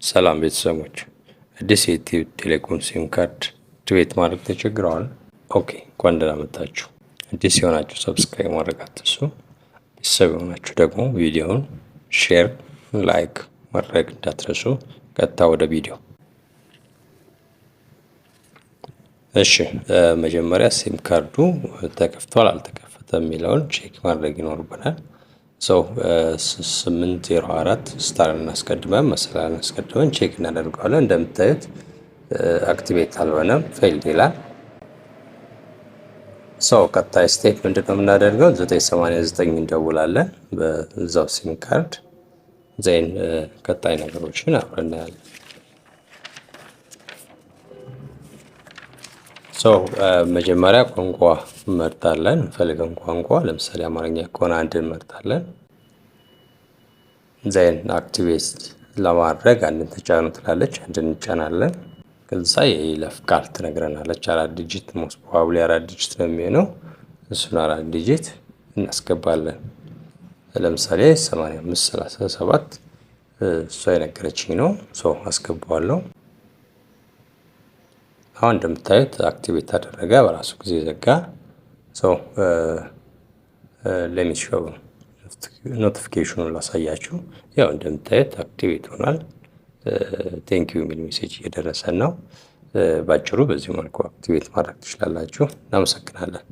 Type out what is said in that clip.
ሰላም ቤተሰቦች፣ አዲስ የኢትዮ ቴሌኮም ሲም ካርድ አክቲቬት ማድረግ ተቸግረዋል? ኦኬ፣ እንኳን ደህና መጣችሁ። አዲስ የሆናችሁ ሰብስክራይብ ማድረግ አትርሱ። ቤተሰብ የሆናችሁ ደግሞ ቪዲዮውን ሼር፣ ላይክ ማድረግ እንዳትረሱ። ቀጥታ ወደ ቪዲዮ። እሺ፣ መጀመሪያ ሲም ካርዱ ተከፍቷል አልተከፈተም የሚለውን ቼክ ማድረግ ይኖርብናል። 804 ስታር እናስቀድመን መሰላል እናስቀድመን ቼክ እናደርገዋለን። እንደምታዩት አክቲቬት አልሆነም፣ ፌልድ ይላል። ቀጣይ ስቴፕ ምንድነው የምናደርገው? 989 እንደውላለን በዛው ሲም ካርድ ዜን ቀጣይ ነገሮችን አብረን እናያለን። መጀመሪያ ቋንቋ እንመርጣለን። እንፈልገን ቋንቋ ለምሳሌ አማርኛ ከሆነ አንድ እንመርጣለን። ዜን አክቲቬት ለማድረግ አንድን ተጫኑ ትላለች፣ አንድን እንጫናለን። ከዛ የይለፍ ቃል ትነግረናለች። 4 ዲጂት ሞስት ፕሮባብሊ 4 ዲጂት ነው የሚሆነው። እሱን 4 ዲጂት እናስገባለን። ለምሳሌ 8537 እሷ የነገረችኝ ነው። አስገባዋለሁ። አሁን እንደምታዩት አክቲቬት አደረገ፣ በራሱ ጊዜ ዘጋ። ለሚሾው ኖቲፊኬሽኑን ላሳያችሁ። ያው እንደምታዩት አክቲቬት ሆኗል። ቴንኪዩ የሚል ሜሴጅ እየደረሰን ነው። ባጭሩ በዚህ መልኩ አክቲቬት ማድረግ ትችላላችሁ። እናመሰግናለን።